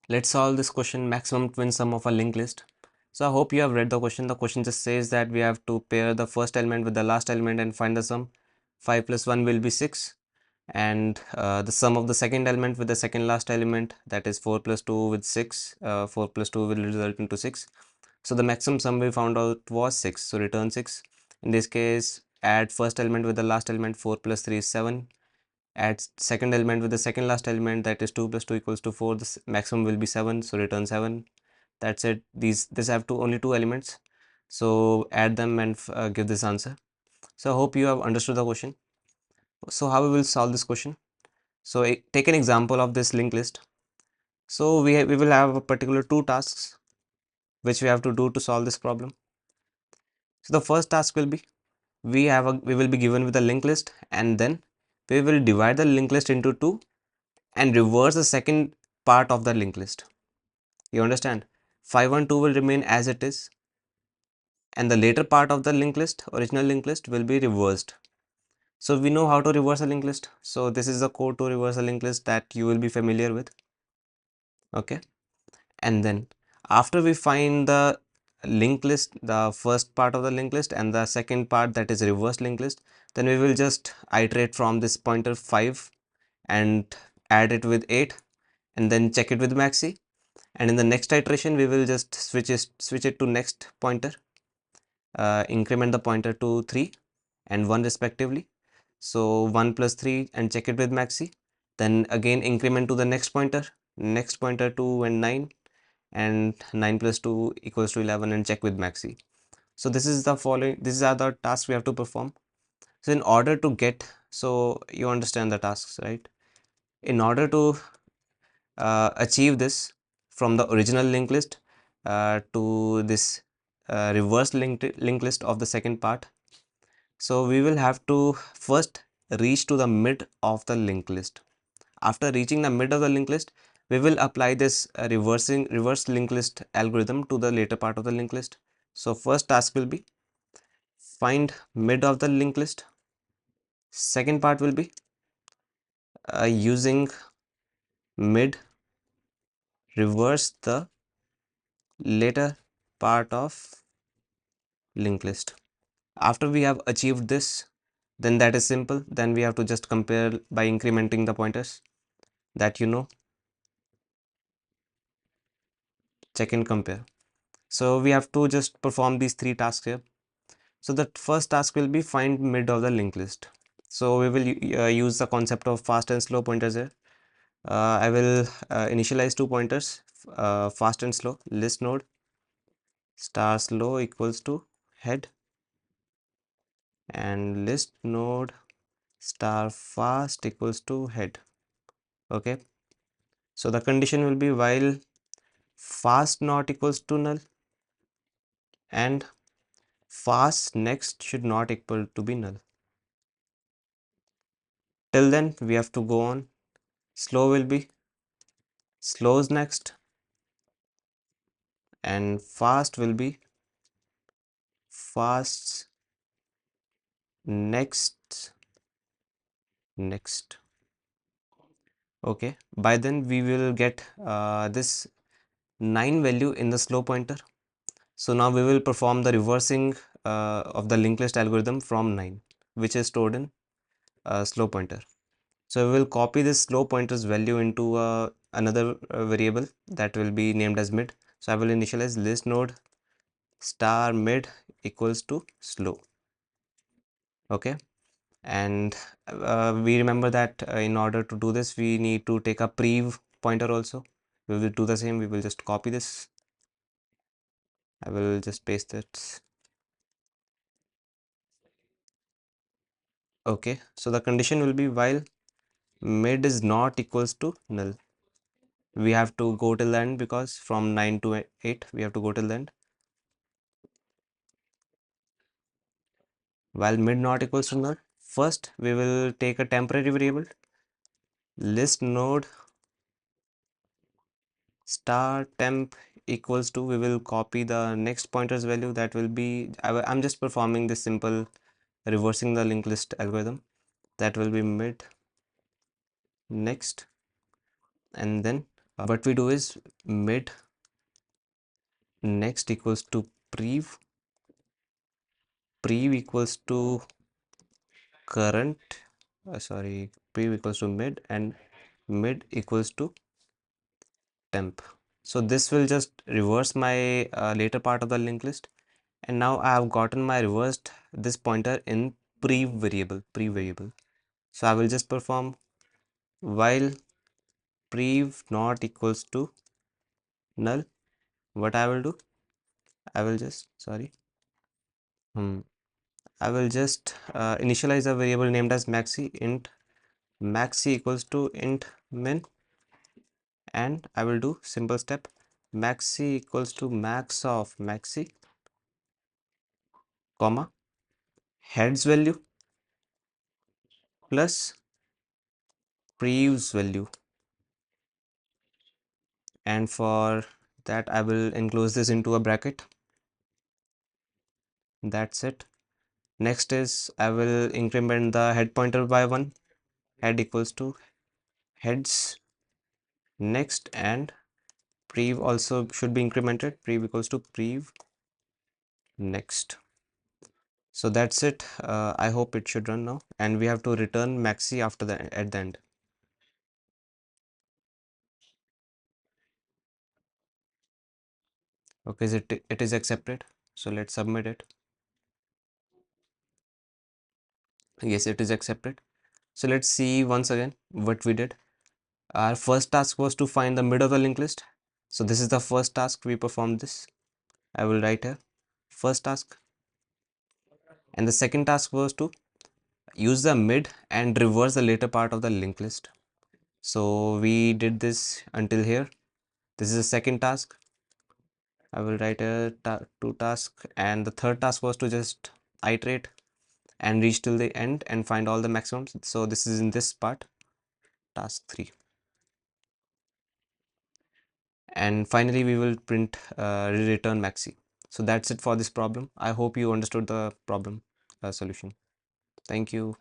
Let's solve this question, maximum twin sum of a linked list. So I hope you have read the question. The question just says that we have to pair the first element with the last element and find the sum. 5 plus 1 will be 6, and the sum of the second element with the second last element, that is 4 plus 2 with 6. 4 plus 2 will result into 6. So the maximum sum we found out was 6, so return 6. In this case, add first element with the last element. 4 plus 3 is 7. Add second element with the second last element, that is 2 plus 2 equals to 4. This maximum will be 7, so return 7. That's it. This have only two elements, so add them and give this answer. So I hope you have understood the question. So how we will solve this question? So take an example of this linked list. So we will have a particular two tasks which we have to do to solve this problem. So the first task will be, we will be given with a linked list, and then we will divide the linked list into two and reverse the second part of the linked list. You understand? 5 and 2 will remain as it is, and the later part of the linked list, original linked list, will be reversed. So we know how to reverse a linked list. So this is the code to reverse a linked list that you will be familiar with. Okay. And then after we find the linked list, the first part of the linked list and the second part, that is reversed linked list, then we will just iterate from this pointer 5 and add it with 8 and then check it with maxi. And in the next iteration we will just switch it to next pointer, increment the pointer to 3 and 1 respectively. So 1 plus 3 and check it with maxi. Then again increment to the next pointer 2 and 9, and 9 plus 2 equals to 11 and check with maxi. So these are the tasks we have to perform. So in order to get, so you understand the tasks, right? In order to achieve this from the original linked list to this reverse linked list of the second part, so we will have to first reach to the mid of the linked list. After reaching the mid of the linked list, we will apply this reverse linked list algorithm to the later part of the linked list. So first task will be find mid of the linked list. Second part will be using mid, reverse the later part of linked list. After we have achieved this, then that is simple. Then we have to just compare by incrementing the pointers that check and compare. So we have to just perform these three tasks here. So the first task will be find mid of the linked list. So we will use the concept of fast and slow pointers here. I will initialize two pointers, fast and slow. List node star slow equals to head, and list node star fast equals to head. Okay. So the condition will be while fast not equals to null and fast next should not equal to be null. Till then we have to go on. Slow will be slows next, and fast will be fasts next. Okay, by then we will get this 9 value in the slow pointer. So now we will perform the reversing of the linked list algorithm from 9, which is stored in slow pointer. So we will copy this slow pointer's value into another variable that will be named as mid. So I will initialize list node star mid equals to slow. Okay, and we remember that in order to do this we need to take a prev pointer also. We will do the same. We will just copy this. I will just paste it. Okay, so the condition will be while mid is not equals to null. We have to go till the end because from 9 to 8 we have to go till the end. While mid not equals to null, first we will take a temporary variable, list node star temp equals to, we will copy the next pointer's value. That will be, I'm just performing this simple reversing the linked list algorithm. That will be mid next, and then what we do is mid next equals to prev, prev equals to current, sorry, prev equals to mid, and mid equals to temp. So this will just reverse my later part of the linked list, and now I have gotten my reversed this pointer in pre variable. So I will just perform while prev not equals to null. What I will do, I will just I will just initialize a variable named as maxi, int maxi equals to int min, and I will do simple step maxi equals to max of maxi, comma, heads value plus prev's value, and for that I will enclose this into a bracket. That's it. Next is I will increment the head pointer by 1, head equals to heads next, and prev also should be incremented, prev equals to prev next. So that's it. I hope it should run now, and we have to return maxi after the at the end. Okay, it is accepted. So let's submit it. Yes, it is accepted. So let's see once again what we did. Our first task was to find the mid of the linked list. So this is the first task we performed this. I will write here first task, and the second task was to use the mid and reverse the later part of the linked list. So we did this until here. This is the second task. I will write a two task, and the third task was to just iterate and reach till the end and find all the maximums. So this is in this part, task 3. And finally we will print return maxi. So that's it for this problem. I hope you understood the problem solution. Thank you.